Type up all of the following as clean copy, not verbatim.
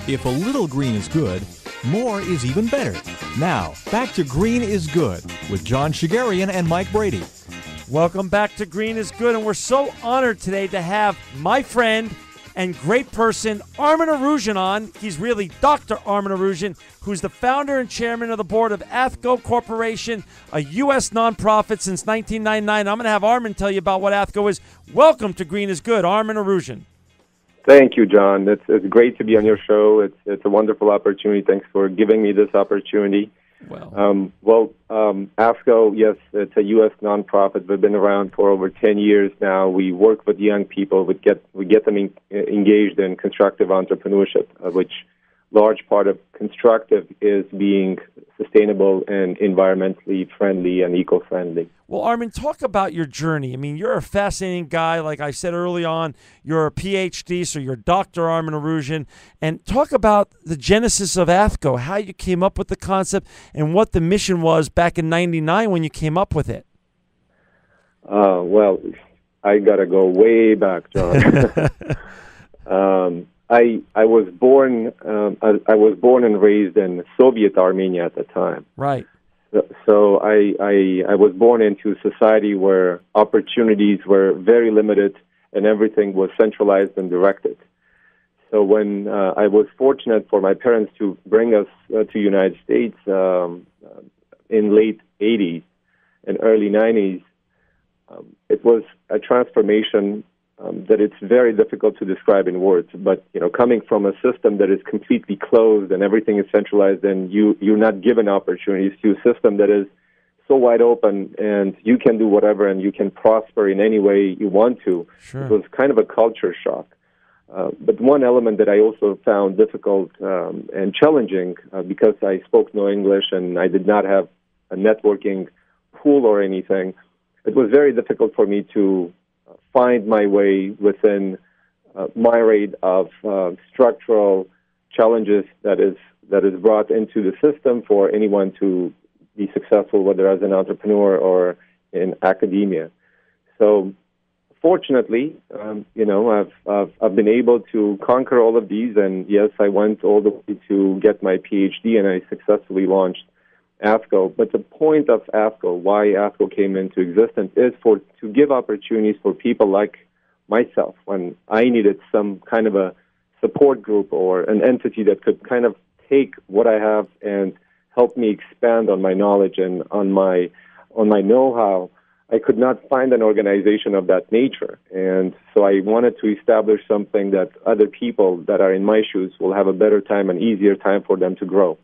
If a little green is good, more is even better. Now, back to Green is Good with John Shegerian and Mike Brady. Welcome back to Green is Good, and we're so honored today to have my friend and great person, Armen Orujyan, on. He's really Dr. Armen Orujyan, who's the founder and chairman of the Board of Athgo Corporation, a U.S. nonprofit since 1999. I'm going to have Armen tell you about what Athgo is. Welcome to Green is Good, Armen Orujyan. Thank you, John. It's great to be on your show. It's a wonderful opportunity. Thanks for giving me this opportunity. Athgo, yes, it's a U.S. nonprofit. We've been around for over 10 years now. We work with young people. We get them engaged in constructive entrepreneurship, which large part of constructive is being sustainable and environmentally friendly and eco-friendly. Well, Armen, talk about your journey. I mean, you're a fascinating guy. Like I said early on, you're a Ph.D., so you're Dr. Armen Orujyan. And talk about the genesis of Athgo, how you came up with the concept and what the mission was back in 99 when you came up with it. Well, I got to go way back, John. I was born and raised in Soviet Armenia at the time. Right. So I was born into a society where opportunities were very limited and everything was centralized and directed. So when I was fortunate for my parents to bring us to the United States in late 80s and early 90s, it was a transformation that it's very difficult to describe in words. But, coming from a system that is completely closed and everything is centralized and you're not given opportunities to a system that is so wide open and you can do whatever and you can prosper in any way you want to. Sure. It was kind of a culture shock. But one element that I also found difficult and challenging because I spoke no English and I did not have a networking pool or anything, it was very difficult for me to find my way within my rate of structural challenges that is brought into the system for anyone to be successful, whether as an entrepreneur or in academia. So, fortunately, I've been able to conquer all of these, and yes, I went all the way to get my Ph.D. and I successfully launched Athgo. But the point of Athgo, why Athgo came into existence, is to give opportunities for people like myself when I needed some kind of a support group or an entity that could kind of take what I have and help me expand on my knowledge and on my know-how. I could not find an organization of that nature, and so I wanted to establish something that other people that are in my shoes will have a better time and easier time for them to grow.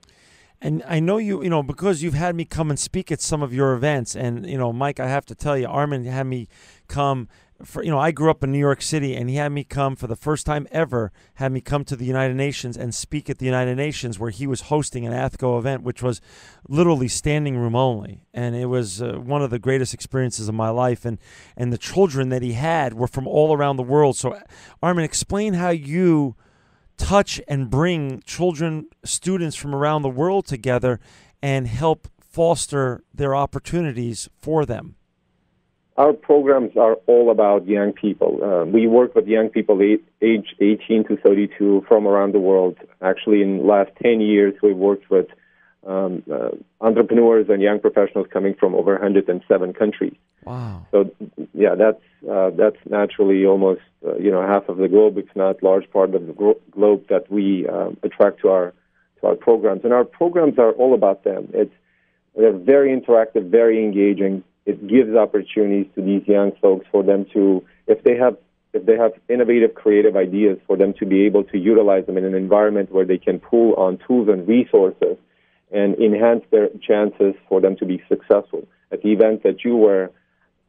And I know because you've had me come and speak at some of your events. And, Mike, I have to tell you, Armen had me come I grew up in New York City, and he had me come for the first time ever, had me come to the United Nations and speak at the United Nations where he was hosting an Athgo event, which was literally standing room only. And it was one of the greatest experiences of my life. And the children that he had were from all around the world. So, Armen, explain how you touch and bring students from around the world together and help foster their opportunities for them. Our programs are all about young people. We work with young people age 18 to 32 from around the world. Actually, in the last 10 years, we've worked with entrepreneurs and young professionals coming from over 107 countries. Wow. So, yeah, that's naturally almost half of the globe, if not large part of the globe that we attract to our programs. And our programs are all about them. They're very interactive, very engaging. It gives opportunities to these young folks for them to, if they have innovative, creative ideas, for them to be able to utilize them in an environment where they can pull on tools and resources and enhance their chances for them to be successful. At the event that you were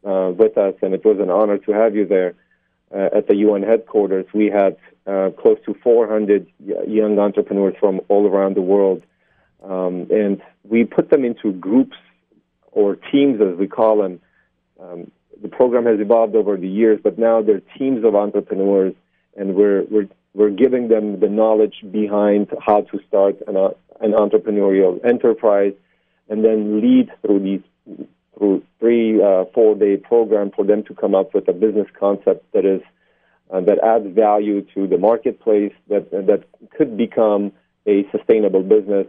with us, and it was an honor to have you there at the UN headquarters, we had close to 400 young entrepreneurs from all around the world, and we put them into groups or teams, as we call them. The program has evolved over the years, but now they're teams of entrepreneurs, and we're giving them the knowledge behind how to start an entrepreneurial enterprise, and then lead through 3-4 day program for them to come up with a business concept that is that adds value to the marketplace, that could become a sustainable business.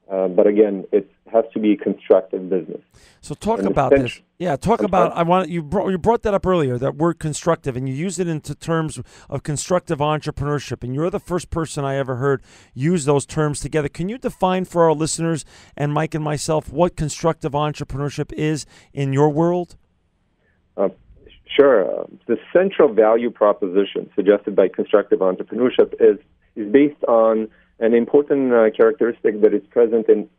But again, it has to be a constructive business. So talk about this. Yeah, talk about. You brought that up earlier. That word constructive, and you used it into terms of constructive entrepreneurship. And you're the first person I ever heard use those terms together. Can you define for our listeners and Mike and myself what constructive entrepreneurship is in your world? Sure. The central value proposition suggested by constructive entrepreneurship is based on an important characteristic that is present in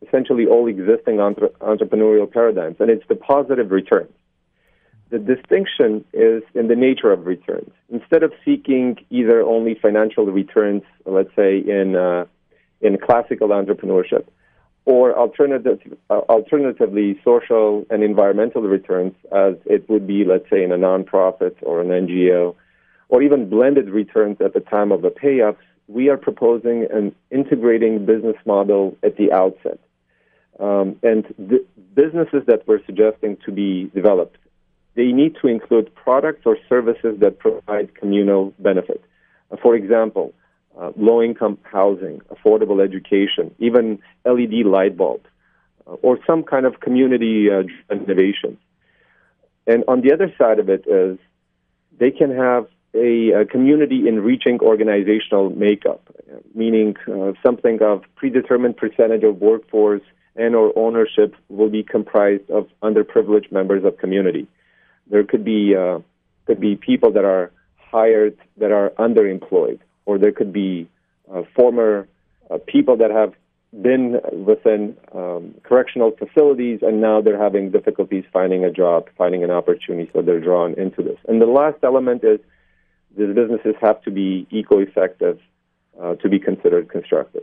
essentially all existing entrepreneurial paradigms, and it's the positive returns. The distinction is in the nature of returns. Instead of seeking either only financial returns, let's say in classical entrepreneurship, or alternatively social and environmental returns, as it would be, let's say, in a nonprofit or an NGO, or even blended returns at the time of the payoffs, we are proposing an integrating business model at the outset. And the businesses that we're suggesting to be developed, they need to include products or services that provide communal benefit. For example, low-income housing, affordable education, even LED light bulbs, or some kind of community innovation. And on the other side of it is they can have a community-enriching organizational makeup, meaning something of predetermined percentage of workforce and or ownership will be comprised of underprivileged members of community. There could be people that are hired that are underemployed, or there could be former people that have been within correctional facilities and now they're having difficulties finding a job, finding an opportunity, so they're drawn into this. And the last element is these businesses have to be eco-effective to be considered constructive.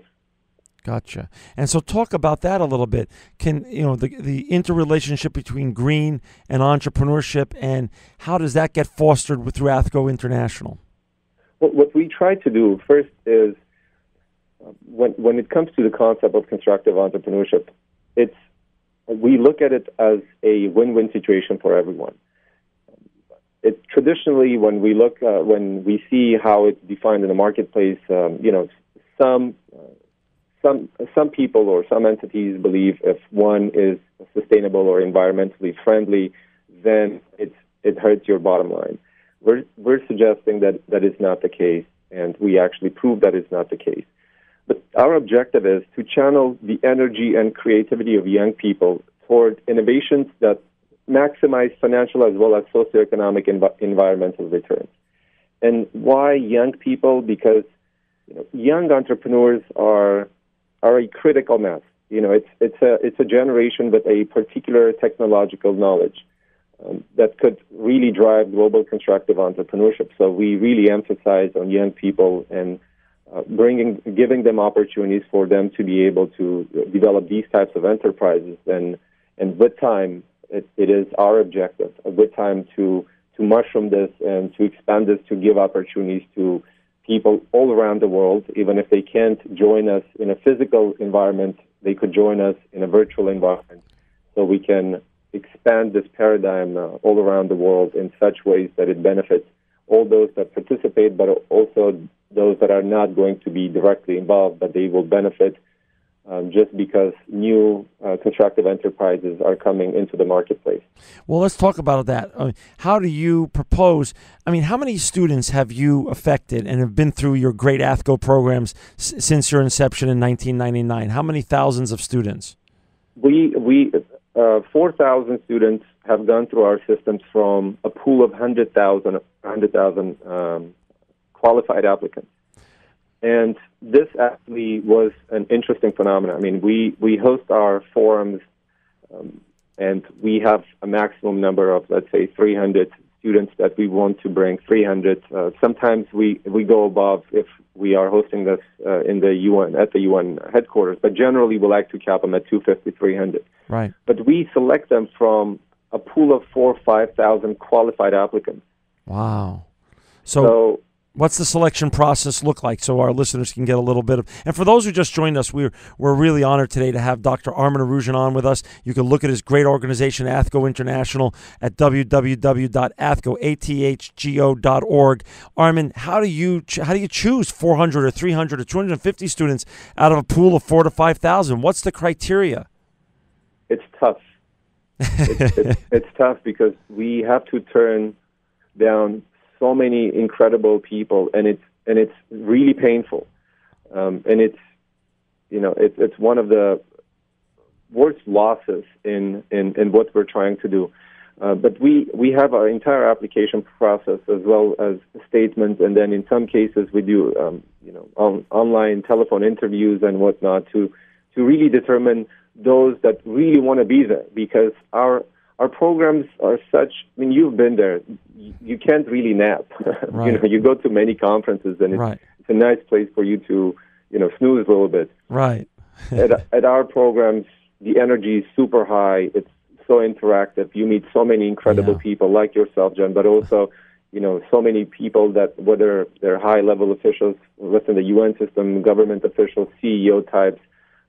Gotcha. And so talk about that a little bit. Can the interrelationship between green and entrepreneurship, and how does that get fostered through Athgo International? Well, what we try to do first is when it comes to the concept of constructive entrepreneurship, we look at it as a win-win situation for everyone. Traditionally, when we see how it's defined in the marketplace, some people or some entities believe if one is sustainable or environmentally friendly, then it hurts your bottom line. We're suggesting that is not the case, and we actually prove that is not the case. But our objective is to channel the energy and creativity of young people toward innovations that maximize financial as well as socioeconomic environmental returns. And why young people? Because young entrepreneurs are a critical mass. It's a generation with a particular technological knowledge that could really drive global constructive entrepreneurship. So we really emphasize on young people and giving them opportunities for them to be able to develop these types of enterprises. And with time, it is our objective with time to mushroom this and to expand this, to give opportunities to people all around the world. Even if they can't join us in a physical environment, they could join us in a virtual environment, so we can expand this paradigm all around the world in such ways that it benefits all those that participate, but also those that are not going to be directly involved, but they will benefit just because new constructive enterprises are coming into the marketplace. Well, let's talk about that. How do you propose? How many students have you affected and have been through your great Athgo programs since your inception in 1999? How many thousands of students? We 4,000 students have gone through our systems from a pool of 100,000 qualified applicants. And this actually was an interesting phenomenon. We host our forums, and we have a maximum number of, let's say, 300 students that we want to bring. 300. Sometimes we go above if we are hosting this in the UN at the UN headquarters. But generally, we like to cap them at 250, 300. Right. But we select them from a pool of 4,000 or 5,000 qualified applicants. Wow. So What's the selection process look like so our listeners can get a little bit of... And for those who just joined us, we're really honored today to have Dr. Armen Orujyan on with us. You can look at his great organization, Athgo International, at www.athgo.org. Armen, how do you choose 400 or 300 or 250 students out of a pool of 4,000 to 5,000? What's the criteria? It's tough. It's tough because we have to turn down so many incredible people, and it's really painful, and it's one of the worst losses in what we're trying to do. But we have our entire application process as well as statements, and then in some cases we do online telephone interviews and whatnot to really determine those that really want to be there, because our programs are such. I mean, you've been there. You can't really nap. Right. You go to many conferences, and it's a nice place for you to snooze a little bit. Right. At our programs, the energy is super high. It's so interactive. You meet so many incredible people like yourself, John, but also so many people that, whether they're high-level officials within the UN system, government officials, CEO types,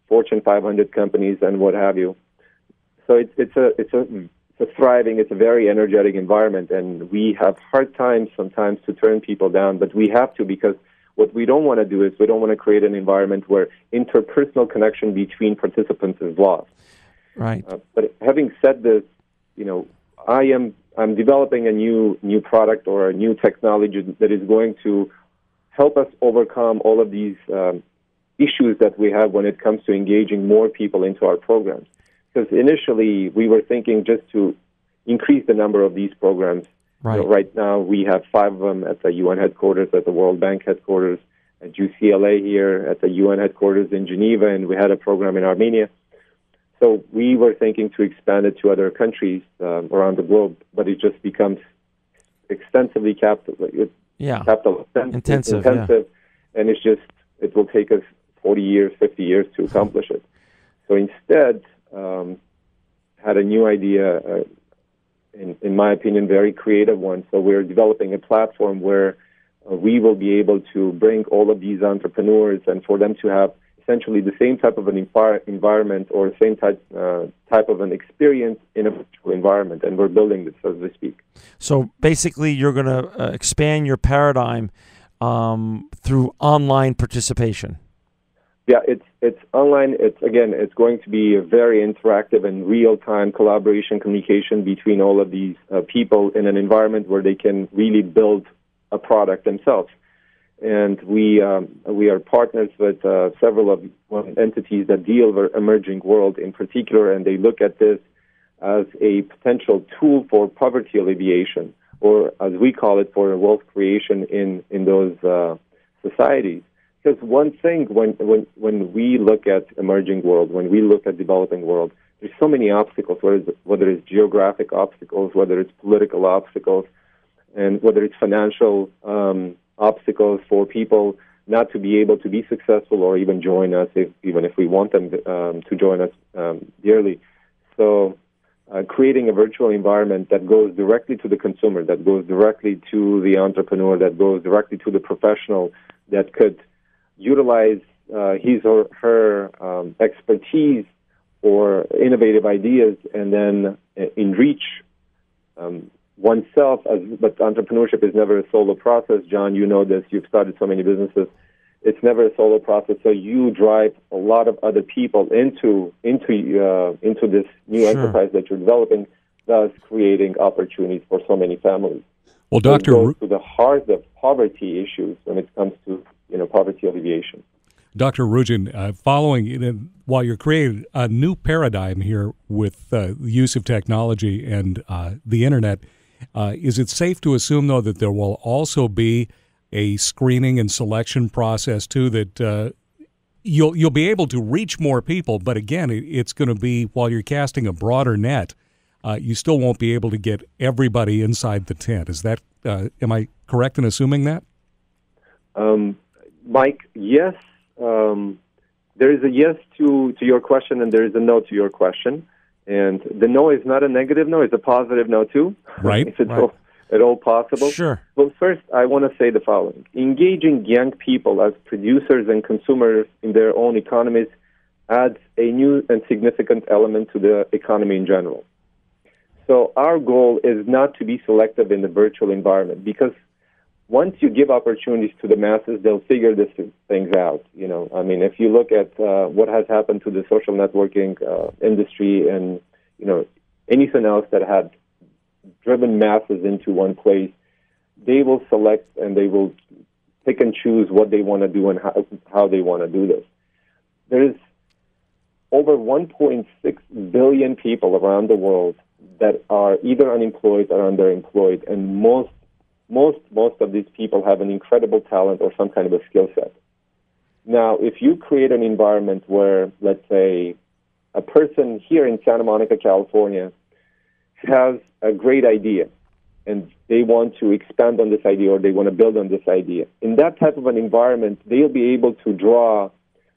Fortune 500 companies, and what have you. So it's a thriving, it's a very energetic environment, and we have hard times sometimes to turn people down, but we have to, because what we don't want to do is we don't want to create an environment where interpersonal connection between participants is lost. Right. But having said this, I'm developing a new product or a new technology that is going to help us overcome all of these issues that we have when it comes to engaging more people into our programs. Because initially we were thinking just to increase the number of these programs. Right. Right now we have 5 of them at the UN headquarters, at the World Bank headquarters, at UCLA here, at the UN headquarters in Geneva, and we had a program in Armenia. So we were thinking to expand it to other countries around the globe, but it just becomes extensively capital intensive, and it will take us 40 years, 50 years to accomplish it. So instead, had a new idea, in my opinion, very creative one. So we're developing a platform where we will be able to bring all of these entrepreneurs and for them to have essentially the same type of an environment or the same type of an experience in a virtual environment. And we're building this as we speak. So basically, you're going to expand your paradigm through online participation. Yeah, it's online. It's going to be a very interactive and real-time collaboration, communication between all of these people in an environment where they can really build a product themselves. And we are partners with several of entities that deal with emerging world in particular, and they look at this as a potential tool for poverty alleviation, or as we call it, for wealth creation in those societies. Because one thing, when we look at emerging world, when we look at developing world, there's so many obstacles, whether it's geographic obstacles, whether it's political obstacles, and whether it's financial obstacles for people not to be able to be successful or even join us, even if we want them to join us dearly. So creating a virtual environment that goes directly to the consumer, that goes directly to the entrepreneur, that goes directly to the professional, that could utilize his or her expertise or innovative ideas and then enrich oneself. But entrepreneurship is never a solo process. John, you know this. You've started so many businesses. It's never a solo process. So you drive a lot of other people into this new enterprise that you're developing, thus creating opportunities for so many families. Well, Dr. So it goes to the heart of poverty issues when it comes to poverty alleviation. Dr. Orujyan, while you're creating a new paradigm here with the use of technology and the internet, is it safe to assume, though, that there will also be a screening and selection process, too, that you'll be able to reach more people, but again, it's going to be, while you're casting a broader net, you still won't be able to get everybody inside the tent. Is that, am I correct in assuming that? Mike, yes. There is a yes to your question, and there is a no to your question. And the no is not a negative no; it's a positive no too. Right. at all possible? Sure. Well, first, I want to say the following. Engaging young people as producers and consumers in their own economies adds a new and significant element to the economy in general. So our goal is not to be selective in the virtual environment, because once you give opportunities to the masses, they'll figure these things out. I mean, if you look at what has happened to the social networking industry and, anything else that had driven masses into one place, they will select and they will pick and choose what they want to do and how they want to do this. There is over 1.6 billion people around the world that are either unemployed or underemployed, and most of these people have an incredible talent or some kind of a skill set. Now, if you create an environment where, let's say, a person here in Santa Monica, California, has a great idea, and they want to expand on this idea or they want to build on this idea, in that type of an environment, they'll be able to draw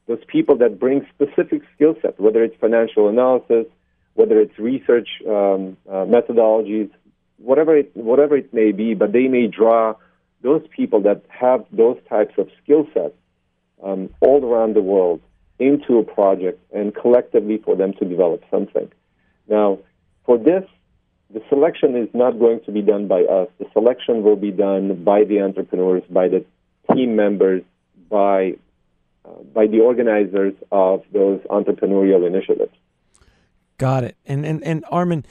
those people that bring specific skill sets, whether it's financial analysis, whether it's research methodologies, whatever it may be, but they may draw those people that have those types of skill sets all around the world into a project and collectively for them to develop something. Now, for this, the selection is not going to be done by us. The selection will be done by the entrepreneurs, by the team members, by the organizers of those entrepreneurial initiatives. Got it. And Armen,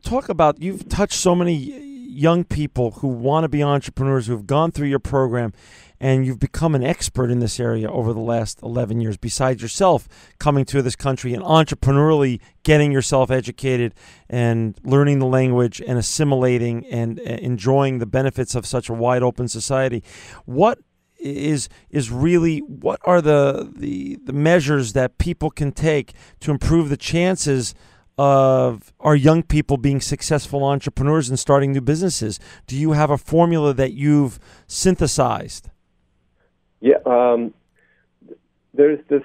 talk about, you've touched so many young people who want to be entrepreneurs, who have gone through your program, and you've become an expert in this area over the last 11 years, besides yourself coming to this country and entrepreneurially getting yourself educated and learning the language and assimilating and enjoying the benefits of such a wide open society. What are the measures that people can take to improve the chances of our young people being successful entrepreneurs and starting new businesses? Do you have a formula that you've synthesized? Yeah, there's this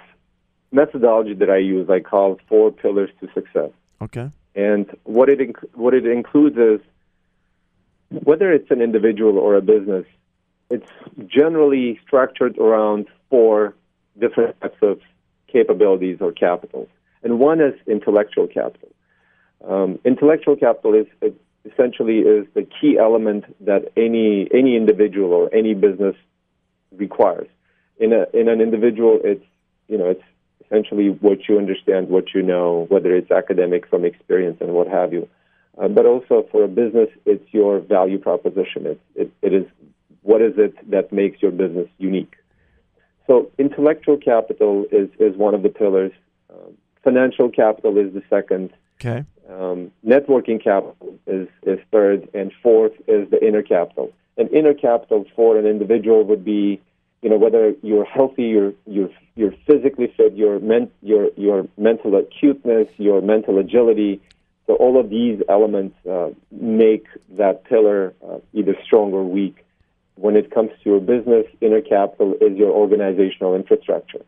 methodology that I use. I call 4 pillars to success. Okay. And what it includes is, whether it's an individual or a business, it's generally structured around 4 different types of capabilities or capitals. And one is intellectual capital. Intellectual capital is essentially the key element that any individual or any business requires. In an individual, it's essentially what you understand, what you know, whether it's academic from experience and what have you. But also for a business, it's your value proposition. It is, what is it that makes your business unique? So intellectual capital is one of the pillars. Financial capital is the second. Okay. Networking capital is third, and fourth is the inner capital. And inner capital for an individual would be, whether you're healthy, you're physically fit, your mental acuteness, your mental agility. So all of these elements make that pillar either strong or weak. When it comes to your business, inner capital is your organizational infrastructure.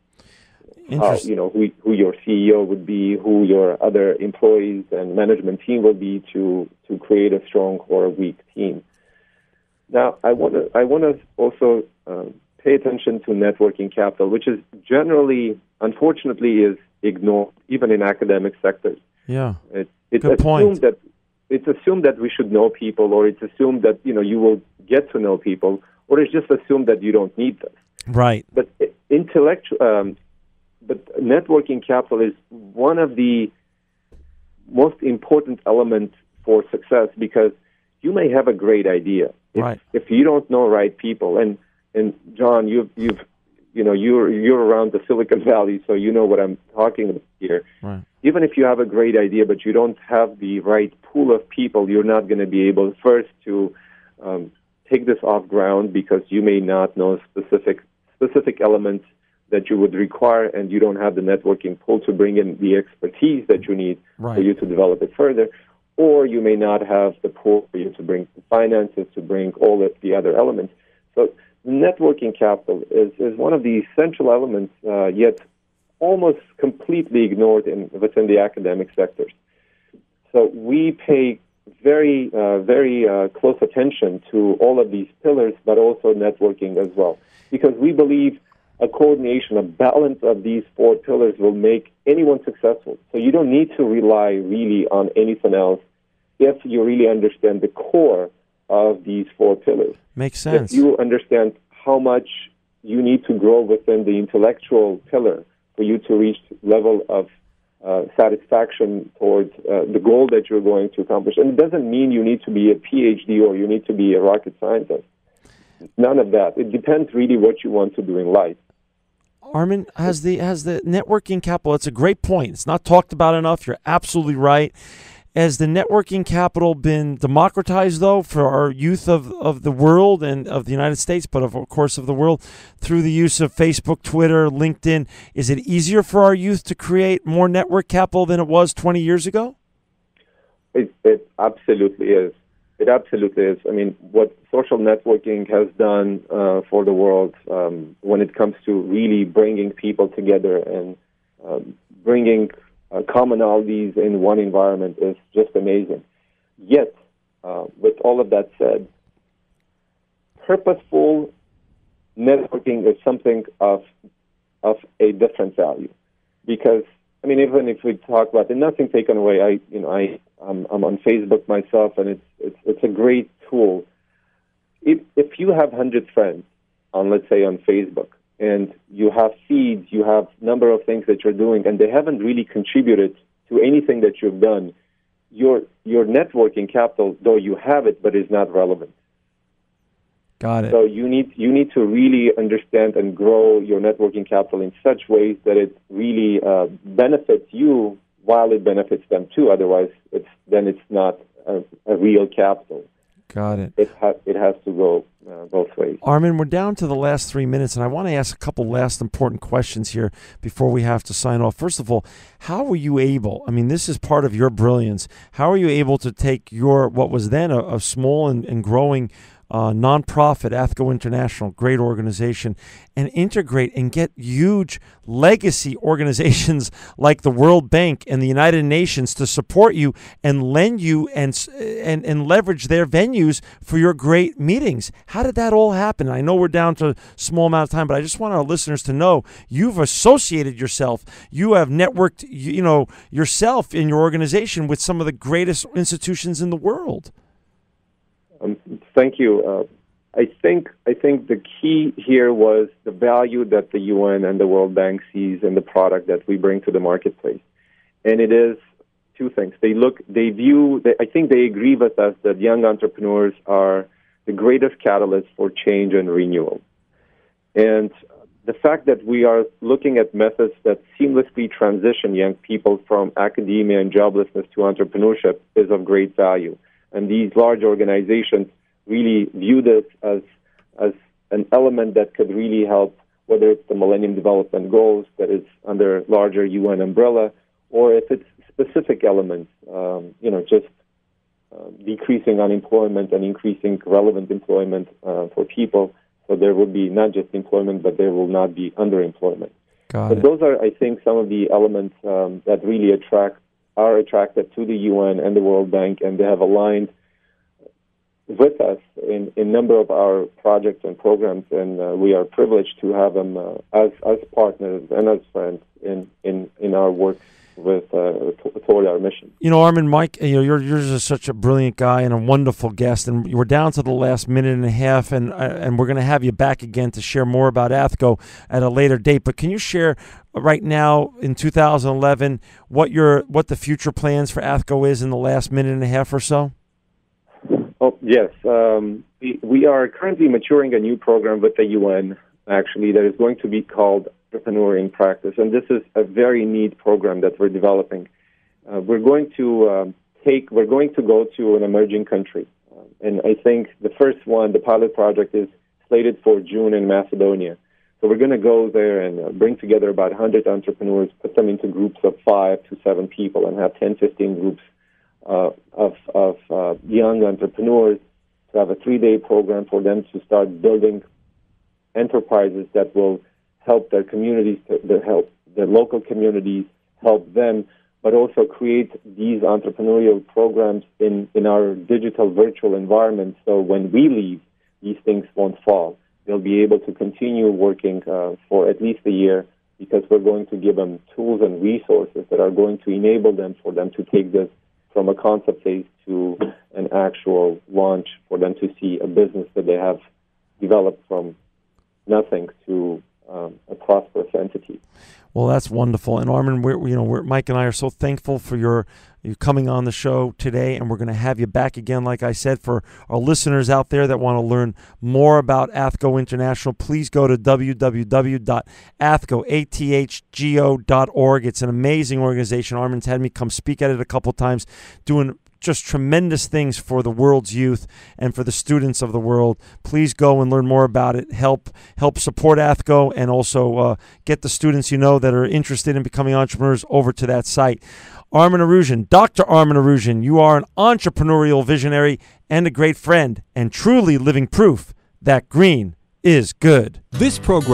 Who your CEO would be, who your other employees and management team will be to create a strong or a weak team. Now, I want to also pay attention to networking capital, which is generally, unfortunately, is ignored even in academic sectors. Yeah, it's good point. It's assumed that we should know people, or it's assumed that you will get to know people, or it's just assumed that you don't need this. Right. But But networking capital is one of the most important elements for success, because you may have a great idea. If you don't know right people, and John, you're around the Silicon Valley, so you know what I'm talking about here. Right. Even if you have a great idea, but you don't have the right pool of people, you're not going to be able first to take this off ground, because you may not know specific elements that you would require, and you don't have the networking pool to bring in the expertise that you need for you to develop it further, or you may not have the pool for you to bring the finances, to bring all of the other elements. So networking capital is one of the essential elements, yet almost completely ignored within the academic sectors. So we pay very close attention to all of these pillars, but also networking as well, because we believe a coordination, a balance of these four pillars will make anyone successful. So you don't need to rely really on anything else if you really understand the core of these four pillars. Makes sense. If you understand how much you need to grow within the intellectual pillar for you to reach level of satisfaction towards the goal that you're going to accomplish. And it doesn't mean you need to be a Ph.D. or you need to be a rocket scientist. None of that. It depends really what you want to do in life. Armen, has the networking capital, it's a great point. It's not talked about enough. You're absolutely right. Has the networking capital been democratized, though, for our youth of the world and of the United States, but of course of the world, through the use of Facebook, Twitter, LinkedIn? Is it easier for our youth to create more network capital than it was 20 years ago? It absolutely is. It absolutely is. I mean, what social networking has done for the world when it comes to really bringing people together and bringing commonalities in one environment is just amazing. Yet, with all of that said, purposeful networking is something of a different value. Because, I mean, even if we talk about it, nothing taken away. I'm on Facebook myself, and it's a great tool. If you have 100 friends on, let's say, on Facebook, and you have feeds, you have number of things that you're doing, and they haven't really contributed to anything that you've done, your networking capital, though you have it, but is not relevant. Got it. So you need to really understand and grow your networking capital in such ways that it really benefits you while it benefits them too. Otherwise, it's not a real capital. Got it. It has to go both ways. Armen, we're down to the last 3 minutes, and I want to ask a couple last important questions here before we have to sign off. First of all, how were you able, I mean, this is part of your brilliance, how are you able to take what was then a small and growing nonprofit, Athgo International, great organization, and integrate and get huge legacy organizations like the World Bank and the United Nations to support you and lend you and leverage their venues for your great meetings? How did that all happen? I know we're down to a small amount of time, but I just want our listeners to know you've associated yourself. You have networked, yourself in your organization with some of the greatest institutions in the world. Thank you. I think the key here was the value that the UN and the World Bank sees in the product that we bring to the marketplace, and it is two things. I think they agree with us that young entrepreneurs are the greatest catalyst for change and renewal, and the fact that we are looking at methods that seamlessly transition young people from academia and joblessness to entrepreneurship is of great value. And these large organizations really view this as an element that could really help, whether it's the Millennium Development Goals that is under larger UN umbrella, or if it's specific elements, just decreasing unemployment and increasing relevant employment for people. So there will be not just employment, but there will not be underemployment. But those are, I think, some of the elements that really are attracted to the UN and the World Bank, and they have aligned with us in a number of our projects and programs, and we are privileged to have them as partners and as friends in our work with toward our mission. Armen, Mike, you're just such a brilliant guy and a wonderful guest, and we're down to the last minute and a half, and we're going to have you back again to share more about Athgo at a later date. But can you share right now in 2011 what the future plans for Athgo is in the last minute and a half or so? Oh yes, we are currently maturing a new program with the UN. Actually, that is going to be called Entrepreneur in Practice, and this is a very neat program that we're developing. We're going to go to an emerging country, and I think the first one, the pilot project, is slated for June in Macedonia. So we're going to go there and bring together about 100 entrepreneurs, put them into groups of 5 to 7 people, and have 10, 15 groups of young entrepreneurs to have a 3-day program for them to start building enterprises that will help their communities, help their local communities, help them but also create these entrepreneurial programs in our digital virtual environment, so when we leave, these things won't fall. They'll be able to continue working for at least a year, because we're going to give them tools and resources that are going to enable them to take this from a concept phase to an actual launch, for them to see a business that they have developed from nothing to a prosperous entity. Well, that's wonderful. And Armen, Mike and I are so thankful for you coming on the show today, and we're going to have you back again, like I said. For our listeners out there that want to learn more about Athgo International, please go to www.athgo.org. It's an amazing organization. Armen's had me come speak at it a couple times, doing just tremendous things for the world's youth and for the students of the world. Please go and learn more about it. Help support Athgo, and also get the students that are interested in becoming entrepreneurs over to that site. Armen Orujyan, Dr. Armen Orujyan, you are an entrepreneurial visionary and a great friend, and truly living proof that green is good. This program